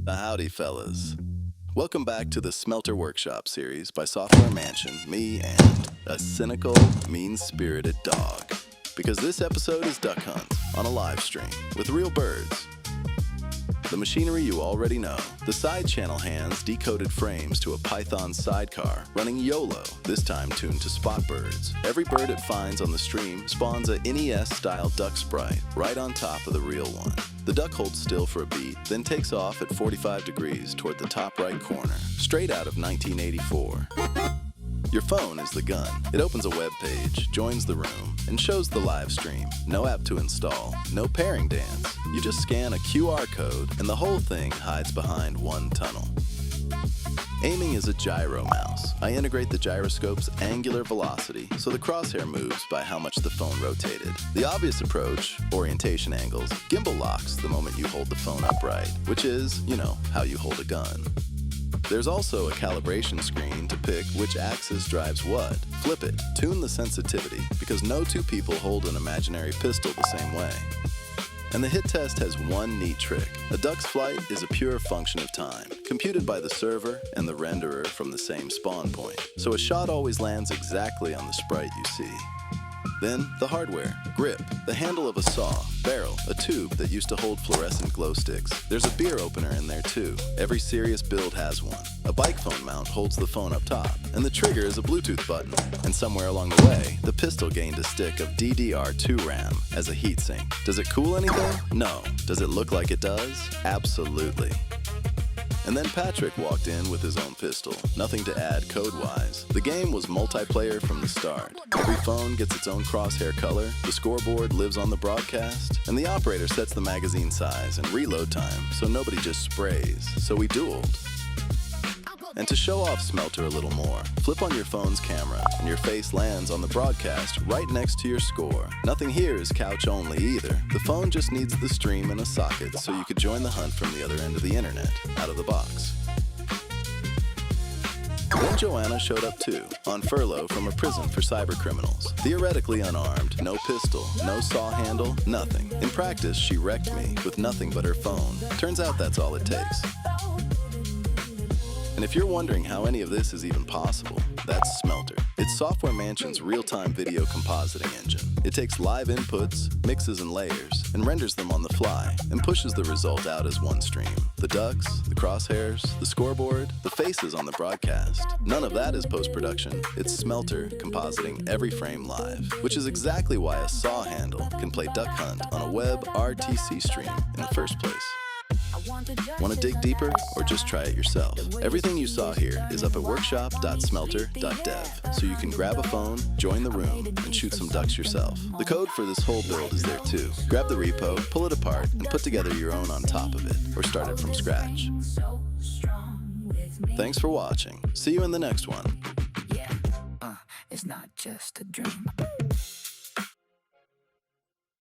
Howdy, fellas. Welcome back to the Smelter Workshop series by Software Mansion, me, and a cynical, mean-spirited dog. Because this episode is duck hunt on a live stream with real birds. The machinery you already know. The side channel hands decoded frames to a Python sidecar running YOLO, this time tuned to spot birds. Every bird it finds on the stream spawns a NES-style duck sprite right on top of the real one. The duck holds still for a beat, then takes off at 45 degrees toward the top right corner, straight out of 1984. Your phone is the gun. It opens a web page, joins the room, and shows the live stream. No app to install, no pairing dance. You just scan a QR code, and the whole thing hides behind one tunnel. Aiming is a gyro-mouse. I integrate the gyroscope's angular velocity, so the crosshair moves by how much the phone rotated. The obvious approach, orientation angles, gimbal-locks the moment you hold the phone upright, which is, how you hold a gun. There's also a calibration screen to pick which axis drives what. Flip it, tune the sensitivity, because no two people hold an imaginary pistol the same way. And the hit test has one neat trick. A duck's flight is a pure function of time, computed by the server and the renderer from the same spawn point. So a shot always lands exactly on the sprite you see. Then, the hardware. Grip, the handle of a saw, barrel, a tube that used to hold fluorescent glow sticks. There's a beer opener in there too. Every serious build has one. A bike phone mount holds the phone up top, and the trigger is a Bluetooth button. And somewhere along the way, the pistol gained a stick of DDR2 RAM as a heatsink. Does it cool anything? No. Does it look like it does? Absolutely. And then Patrick walked in with his own pistol. Nothing to add code-wise. The game was multiplayer from the start. Every phone gets its own crosshair color, the scoreboard lives on the broadcast, and the operator sets the magazine size and reload time so nobody just sprays. So we dueled. And to show off Smelter a little more, flip on your phone's camera and your face lands on the broadcast right next to your score. Nothing here is couch only either. The phone just needs the stream and a socket so you could join the hunt from the other end of the internet, out of the box. Then Joanna showed up too, on furlough from a prison for cyber criminals. Theoretically unarmed, no pistol, no saw handle, nothing. In practice, she wrecked me with nothing but her phone. Turns out that's all it takes. And if you're wondering how any of this is even possible, that's Smelter. It's Software Mansion's real-time video compositing engine. It takes live inputs, mixes and layers, and renders them on the fly, and pushes the result out as one stream. The ducks, the crosshairs, the scoreboard, the faces on the broadcast. None of that is post-production. It's Smelter compositing every frame live, which is exactly why a saw handle can play duck hunt on a web RTC stream in the first place. Want to dig deeper or just try it yourself? Everything you saw here is up at workshop.smelter.dev, so you can grab a phone, join the room, and shoot some ducks yourself. The code for this whole build is there too. Grab the repo, pull it apart, and put together your own on top of it, or start it from scratch. Thanks for watching. See you in the next one. It's not just a dream.